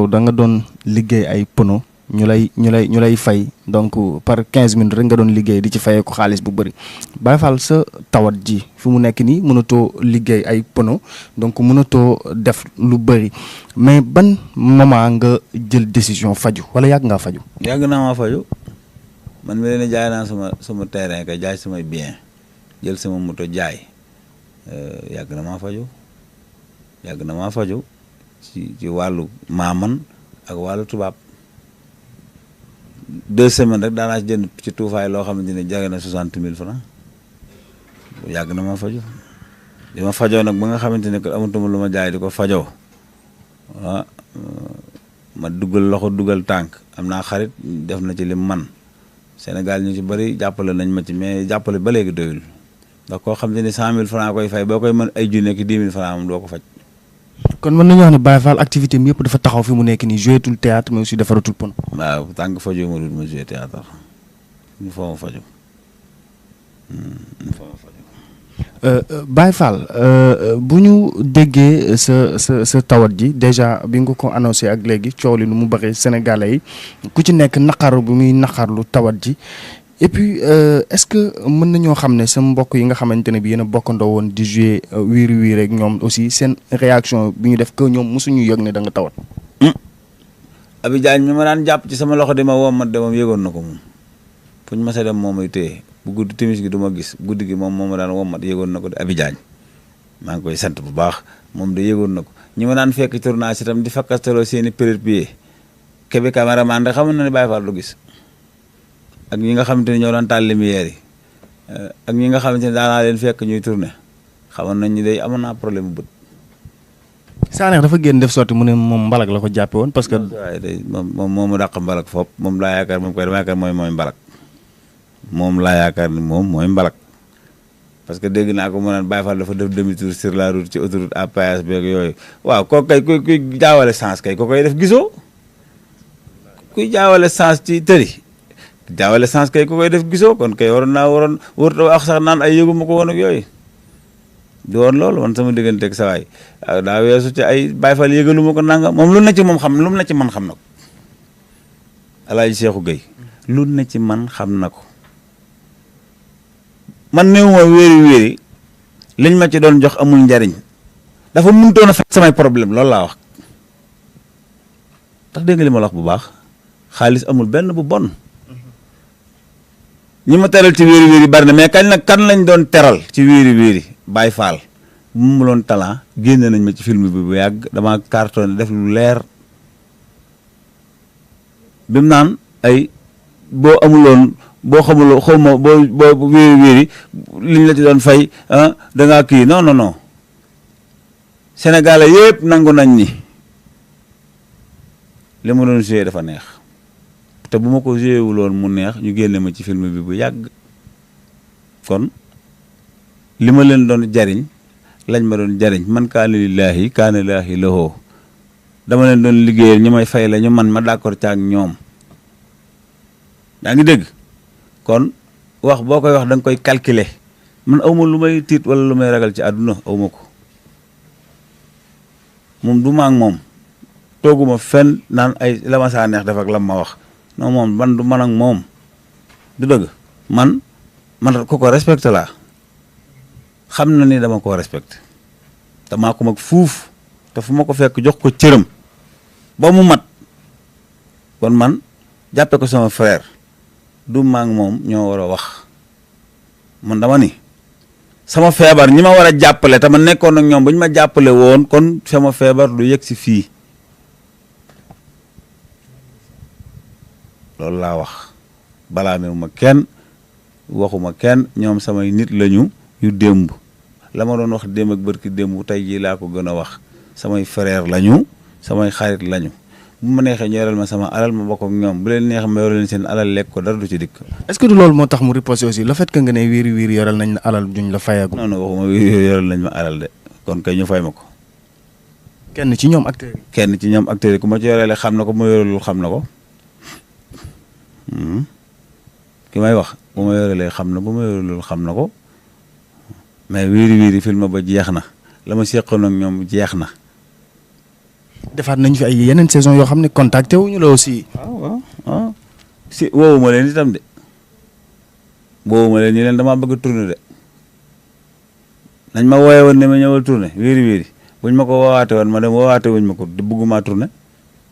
da nga doon liggéey ay pono ñu lay fay donc par 15 minutes rek nga doon liggéey di ci fayee ko xaalis bu bëri Baye Fall sa tawat ji fi mu nekk nii mënatoo liggéey ay pono donc mënatoo def lu bëri mais ban moment nga jël décision faju wala yàgg ngaa faju yàgg naa maa faju man mi leen jaay naa sama terrain kay jaay samay bien jël sama moto jaay yàgg na maa faju ci wàllu maaman ak wàllu tubaab 2 semaines rek daanaa jënd ci tuufaay loo xamante ne jage na 60 000 francs yàgg na maa faju di ma fajoo nag ba nga xamante ne que amatuma lu ma jaay di ko fajoo ma dugal loxo dugal tànk am naa xarit def na ci lim man Sénégal ñu ci bëri jàppale nañ ma ci mais jàppale ba léegi doyul ndax koo xam te ne 100 000 francs koy fay boo koy mën ay junne ki 10 000 francs moom doo ko faj. kon mën nañu wax ne Baye Fall activité mi yëpp dafa taxaw fi mu nekk nii joué tul théâtre mais aussi defaratul pon. waaw tant que fajoo ma dul ma joué théâtre il faut ma faju Baye Fall bu ñu déggee sa tawat ji déjà bi nga ko annoncé ak léegi coow li nu mu bari Sénégalais yi ku ci nekk naqaru bu muy naqarlu tawat ji et puis est-ce que mën nañoo xam ne sa mbokk yi nga xamante ne bi yéen a bokkandoo woon di jouer wiiri wiiri rek ñoom aussi seen réaction bi ñu def que ñoom mosuñu yëg ne da nga tawat. Abi Diagne mi ma daan jàpp ci sama loxo di ma wommat de moom yëgoon na ko moom fu ñu mës a dem moom may téye bu guddi timis gi du ma gis guddi gi moom moo ma daan wommat yëgoon na ko de Abi Diagne maa ngi koy sant bu baax moom de yëgoon na ko ñi ma daan fekk tournage itam di fakkastaloo seeni péripier kebe cameraman rek xamoon na ne Baye Fall du gis ak ñi nga xamante ne ñoo daan taal lumière yi ak ñi nga xamante ne daanaa leen fekk ñuy tourné xamoon nañ ni day amoon naa problème bu bët. Sanex dafa génn def sotti mu ne moom mbalak la ko jàppe woon parce que. waaye day moom moo dàq mbalak foofu moom laa yaakaar moom koy dama yaakaar mooy mbalak moom laa yaakaar ni moom mooy mbalak parce que dégg naa ko mu naan Baye Fall dafa def demi tour sur la route ci autoroute à péage beeg yooyu waaw kooku kay kuy jaawale sens kay ko koy def gisoo kuy jaawale sens ci tëri jaawale sens kay ko koy def gisoo kon kay waroon wërta wax sax naan ay yëguma ko woon ak yooyu du woon loolu man sama digganteeg sa waay daa weesu ci ay Baye Fall yëgaluma ko nanga moom lu na ci moom xam lu na ci man xam na ko Alaaji Seexu Gay lu na ci man xam na ko man néew ma wéeri liñ ma ci doon jox amul njariñ dafa mënutoon a fekk samay problème loolu laa wax tax dégg nga li ma la wax bu baax xaalis amul benn bu bon ñi ma teral ci wéeri bari na mais kañ nag kan lañ doon teral ci wéeri Baye Fall bu mu loon talent génne nañ ma ci film bi bu yàgg dama cartonné def lu leer bi mu naan ay boo amuloon boo xamuloo xaw ma boo wéeri liñ la ci doon fay dangaa kii non Sénégalais yëpp nangu nañ ni li ma doon joué dafa neex te bu ma ko joué wuloon mu neex ñu génne ma ci film bi bu yàgg kon li ma leen doon jariñ lañ ma doon jariñ man kaana lillaahi kaana lillaahi lahu dama leen doon liggéeyal ñu may fay la ñu man ma d'accord ca ak ñoom yaa ngi dégg kon wax boo koy wax da nga koy calculer man awma lu may tiit wala lu may ragal ci àdduna awma ko moom du ma ak moom tooguma fenn naan ay la ma saa neex def ak la ma wax non moom man du man ak moom du dëgg man ku ko respecté laa xam na ni dama koo respecté te maa ko mag fuuf te fu ma ko fekk jox ko cëram ba mu mat kon man jàppe ko sama frère du maa ngi moom ñoo war a wax man dama ni sama feebar ñi ma war a jàppale te ma nekkoon ak ñoom ba ñu ma jàppale woon kon sama feebar du yegg si fii loolu laa wax balaa meew ma kenn waxuma kenn ñoom samay nit lañu yu démb la ma doon wax démb ak bërki démb tey jii laa ko gën a wax samay frère lañu samay xarit lañu bu ma neexee ñu yoral ma sama alal ma bokk ak ñoom bu leen neexee ma yoral leen seen alal lekk ko dara du ci dikk. est-ce que du loolu moo tax mu riposé aussi le fait que nga ne wiiri yoral nañ la alal duñ la fayagu. non waxuma wiiri yoral nañ ma alal de kon kay ñu fay ma ko. kenn ci ñoom acteurs yi. kenn ci ñoom acteurs yi ku ma ci yorale xam na ko ma yoralul xam na ko ki may wax bu ma yoralee xam na bu ma yoralul xam na ko mais wiiri film ba jeex na la ma seqoon ak ñoom jeex na. defaat nañ fi ay yeneen saison yoo xam ne contacté wuñu la aussi. waaw si woowuma leen itam de woowuma leen ñu leen damaa bëgg a tourner de nañ ma wooye woon ne ma ñëwal tourner wéeri wéeri buñ ma ko woowaate woon ma dem woowaate wuñ ma ko bëgguma tourner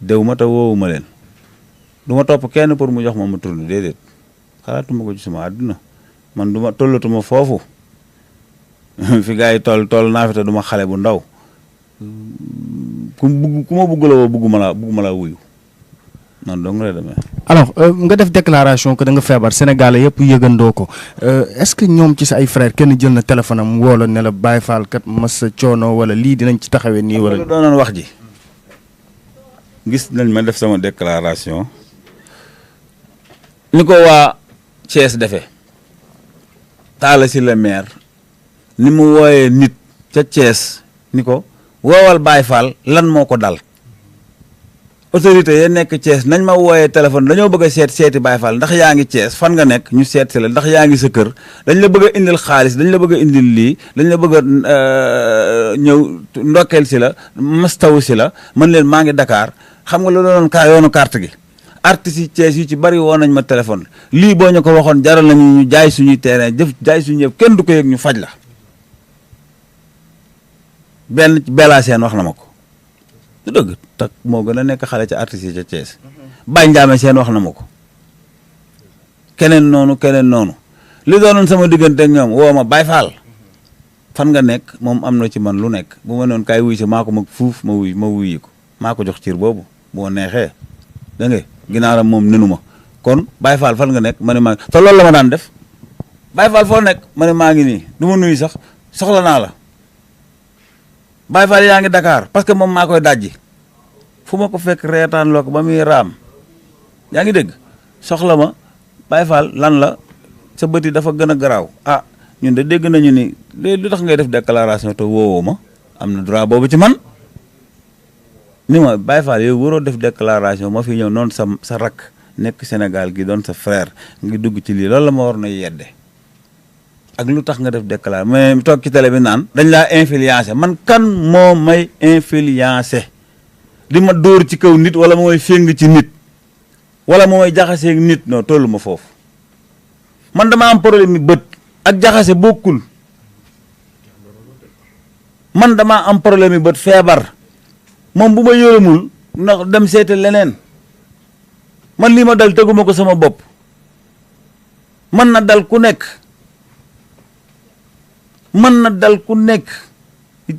dew ma te woowuma leen du ma topp kenn pour mu jox ma tourner déedéet xalaatuma ko ci sama àdduna man du ma tollatuma foofu fi gars yi toll naa fi te du ma xale bu ndaw ku ma bëgg la woo bëgguma la wuyu noonu dong la demee. alors nga def déclaration que da nga feebar Sénégalais yëpp yëgandoo ko est-ce que ñoom ci sa ay frères kenn jël na téléphone am woo la ne la Baye Fall kat masa coono wala lii dinañ ci taxawee nii wala. doonoon wax ji gis nañ ma def sama déclaration ni ko waa Thiès defee Talla Sylla maire ni mu wooyee nit ca Thiès ni ko woowal Baye Fall lan moo ko dal autorité ya nekk Thiès nañ ma wooyee téléphone dañoo bëgg a seeti Baye Fall ndax yaa ngi Thiès fan nga nekk ñu seet si la ndax yaa ngi sa kër dañ la bëgg a indil xaalis dañ la bëgg a indil lii dañ la bëgg a ñëw ndokkeel si la mastawu si la mën leen maa ngi Dakar xam nga la doon yoonu carte gi artistes yi Thiès yu ci bari woo nañ ma téléphone lii boo ñu ko waxoon jaral nañu ñu jaay suñuy terrain jaay suñu yëpp kenn du ko yëg ñu faj la benn Bella Sène wax na ma ko du dëgg tak moo gën a nekk xale ca artistes yi ca Thiès Baye Ndiame Sène wax na ma ko keneen noonu li doonoon sama diggante ak ñoom woo ma Baye Fall fan nga nekk moom am na ci man lu nekk bu ma noon kaay wuy si maa ko mag fuuf ma wuyi ko maa ko jox ciir boobu boo neexee da nga ginaaram moom nenu ma kon Baye Fall fan nga nekk ma ne maa te loolu la ma daan def Baye Fall foo nekk ma ne maa ngi nii du ma nuyu sax soxla naa la Baye Fall yaa ngi Dakar parce que moom maa koy dajji fu ma ko fekk reetaan loo ko ba muy raam yaa ngi dégg soxla ma Baye Fall lan la sa bët yi dafa gën a garaaw ñun de dégg nañu ni lu tax ngay def déclaration te woowoo ma am na droit boobu ci man ni ma Baye Fall yow waroo def déclaration ma fi ñëw noonu sa rakk nekk Sénégal gi doon sa frère ngi dugg ci lii loolu la ma war na yedde ak lu tax nga def déclaration mais toog ci télé bi naan dañ laa influencé man kan moo may influencé di ma dóor ci kaw nit wala mooy féng ci nit wala moo may jaxaseeg nit non tollu ma foofu man dama am problème mi bët ak jaxase bokkul man dama am problème mi bët feebar moom bu ma yërëmul ndax dem seete leneen man lii ma dal teguma ko sama bopp man na dal ku nekk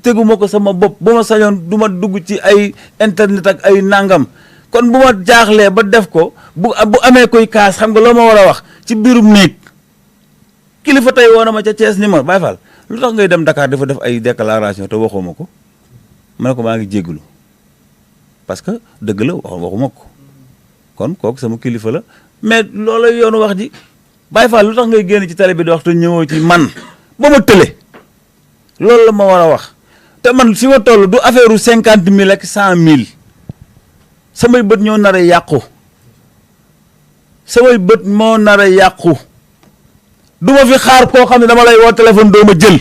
teguma ko sama bopp bu ma sañoon du ma dugg ci ay internet ak ay nangam kon bu ma jaaxlee ba def ko bu amee koy kaas xam nga loo ma war a wax ci biirum néeg kilifa tey woona ma ca Thiès ni ma Baye Fall lu tax ngay dem Dakar dafa def ay déclaration te waxoo ma ko ma ne ko maa ngi jégalu parce que dëgg la waxuma ko kon kooku sama kilifa la mais loolu yoonu wax ji Baye Fall lu tax ngay génn ci télé bi di wax te ñëwoo ci man ba ma tële loolu la ma war a wax te man fi ma toll du affaire u 50 000 ak 100 000 samay bët ñoo nar a yàqu du ma fi xaar koo xam ne dama lay woo téléphone doo ma jël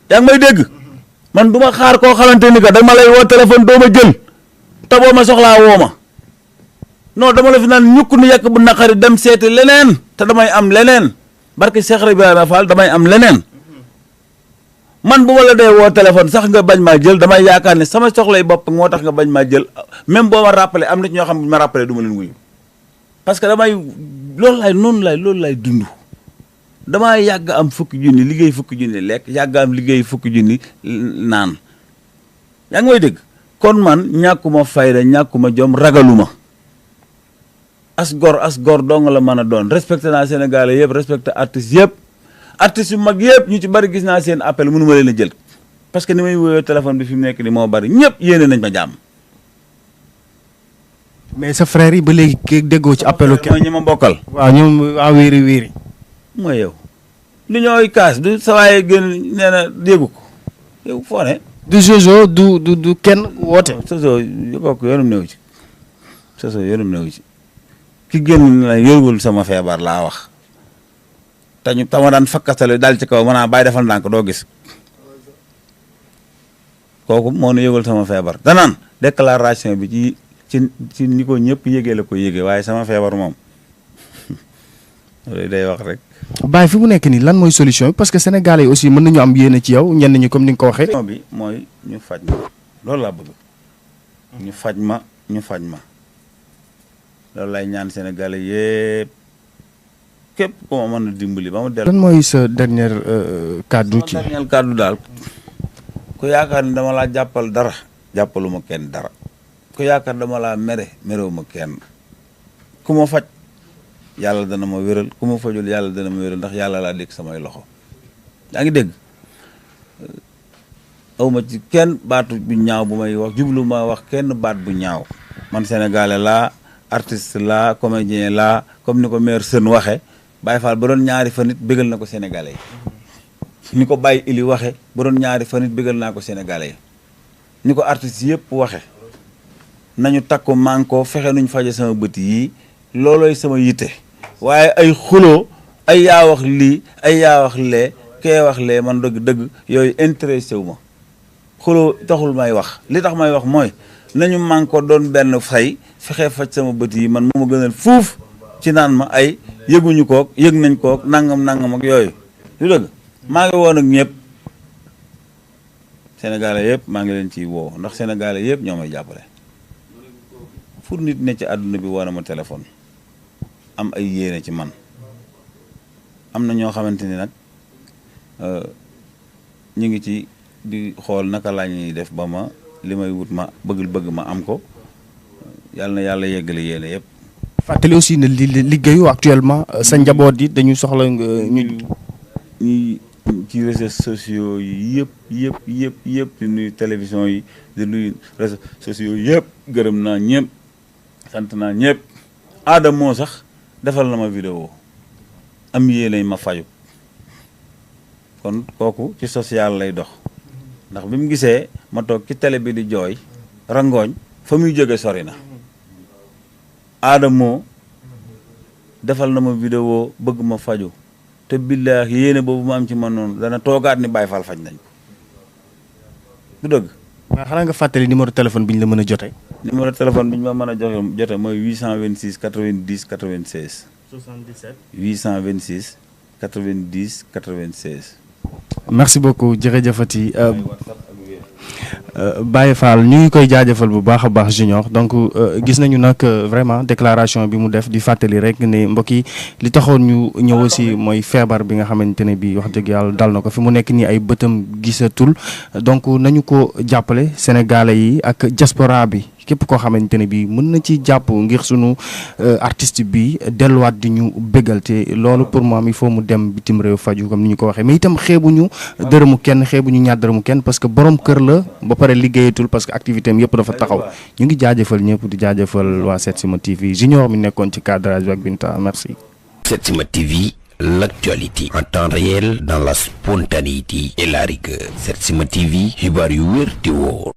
yaa ngi may dégg man du ma xaar koo xamante ni que dama lay woo téléphone doo ma jël te boo ma soxlaa woo ma non dama la fi naan ñukk nu yekk bu naqari dem seeti leneen te damay am leneen barke Cheikh Ibrahima Fall damay am leneen man bu ma la dee woo téléphone sax nga bañ maa jël damay yaakaar ne sama soxlay bopp moo tax nga bañ maa jël même boo ma rappelé am na ci ñoo xam ne bu ma rappelé du ma leen wuyu parce que loolu lay dund damaa yàgg am fukki junni liggéey fukki junni lekk yàgg am liggéey fukki junni naan yaa ngi may dégg kon man ñàkkuma fayda ñàkkuma jom ragaluma as gor dong la mën a doon respecté naa Sénégalais yëpp respecté artistes yëpp artistes yu mag yëpp ñu ci bari gis naa seen appel mënu ma leen a jël parce que ni may woyoo téléphone bi fi mu nekk ni moo bari ñëpp yéene nañ ma jàmm. mais sa frère yi ba léegi kii déggoo ci appelu kenn mooy ñi ma bokkal. waaw ñoom waa wéeri mooy yow lu ñooy kaas du sa waaye gën nee na déggu ko yow foo ne. du Jojo du kenn woote. Soso kooku yoonum néew ci Soso yoonum néew ci ki génn na yorwul sama feebar laa wax te ñu tama daan fakkastale daal ci kaw mën naa bàyyi defal ndànk doo gis kooku moo nu yëgal sama feebar danaan déclaration bi ci ni ko ñëpp yëgee la ko yëgee waaye sama feebar moom loolu day wax rek. Baye fi mu nekk nii lan mooy solution bi parce que sénégalais yi aussi mën nañu am yéene ci yow ñenn ñi comme ni nga ko waxee. solution bi mooy ñu faj ma loolu laa bëgg ñu faj ma loolu lay ñaan sénégalais yëpp képp ku ma mën a dimbali ba mu dellu. lan mooy sa dernier kàddu ci. dernier kàddu daal ku yaakaar ni dama laa jàppal dara jàppaluma kenn dara ku yaakaar dama laa merewuma kenn ku ma faj yàlla dana ma wéral ku ma fajul yàlla dana ma wéral ndax yàlla laa dégg samay loxo yaa ngi dégg awma ci kenn baatu bu ñaaw bu may wax jublu ma wax kenn baat bu ñaaw man sénégalais laa artiste laa comédien laa comme ni ko maire Sène waxe Baye Fall ba doon ñaari fa nit bégal na ko sénégalais yi ni ko Baye Ili waxe ba doon ñaari fa nit bégal naa ko sénégalais yi ni ko artiste yëpp waxe nañu takku manko fexe nuñ faje sama bët yii loolooy sama yitte waaye ay xuloo ay yaa wax lii ay yaa wax lee kee wax lee man dëgg yooyu intéressé wu ma xuloo taxul may wax li tax may wax mooy nañu manko doon benn fay fexe faj sama bët yi man moo ma gënal fuuf ci naan ma ay yëguñu kook yëg nañ kook nangam ak yooyu lu dëgg maa ngi woon ak ñëpp sénégalais yëpp maa ngi leen ciy woo ndax sénégalais yëpp ñoo may jàppale fu nit ne ci àdduna bi woo na ma téléphone am ay yéene ci man am na ñoo xamante ni nag ñu ngi ci di xool naka laa ñuy def ba ma li may wut ma bëgg ma am ko yàlla na yàlla yeggale yéene yëpp. fàttali aussi ne liggéeyu actuellement sa njaboot yi dañu soxla ñu ci réseaux sociaux yi yëpp di nuyu télévision yi di nuyu réseaux sociaux yëpp gërëm naa ñëpp sant naa ñëpp Adama moo sax defal na ma vidéo am yéene ma fayu kon kooku ci social lay dox ndax bi mu gisee ma toog ci télé bi di jooy rangooñ fa muy jóge sori na Adama moo defal na ma vidéo bëgg ma faju te billaahi yéene boobu ma am ci man noonu dana toogaat ni Baye Fall faj nañ ko du dëgg. waaw xanaa nga fàttali numéro téléphone bi ñu la mën a jotee. numéro téléphone bi ñu ma mën a jote mooy 826 90 96. 77. 826 90 96. merci beaucoup jërëjëfati Baye Fall ñu ngi koy jaajëfal bu baax a baax Junior donc gis nañu nag vraiment déclaration bi mu def di fàttali rek ne mbokk yi li taxoon ñu ñëw aussi mooy feebar bi nga xamante ne bi wax dëgg yàlla dal na ko fi mu nekk nii ay bëtam gisatul donc nañu ko jàppale sénégalais yi ak diaspora bi képp koo xamante ne bi mën na ci jàpp ngir sunu artiste bi delluwaat di ñu bégal te loolu pour moi il faut mu dem bitim réew faju comme ni ñu ko waxee mais itam xeebuñu dërëmu kenn xeebuñu ñaar dërëmu kenn parce que borom kër la ba pare liggéeyatul parce que activité am yëpp dafa taxaw ñu ngi jaajëfal ñëpp di jaajëfal waa Setsima TV Junior mi nekkoon ci cadrage bi ak Binta merci. Setsima TV, l'actualité en temps réel dans la spontanéité et la rigueur. Setsima TV, xibaar yu wér te wóor.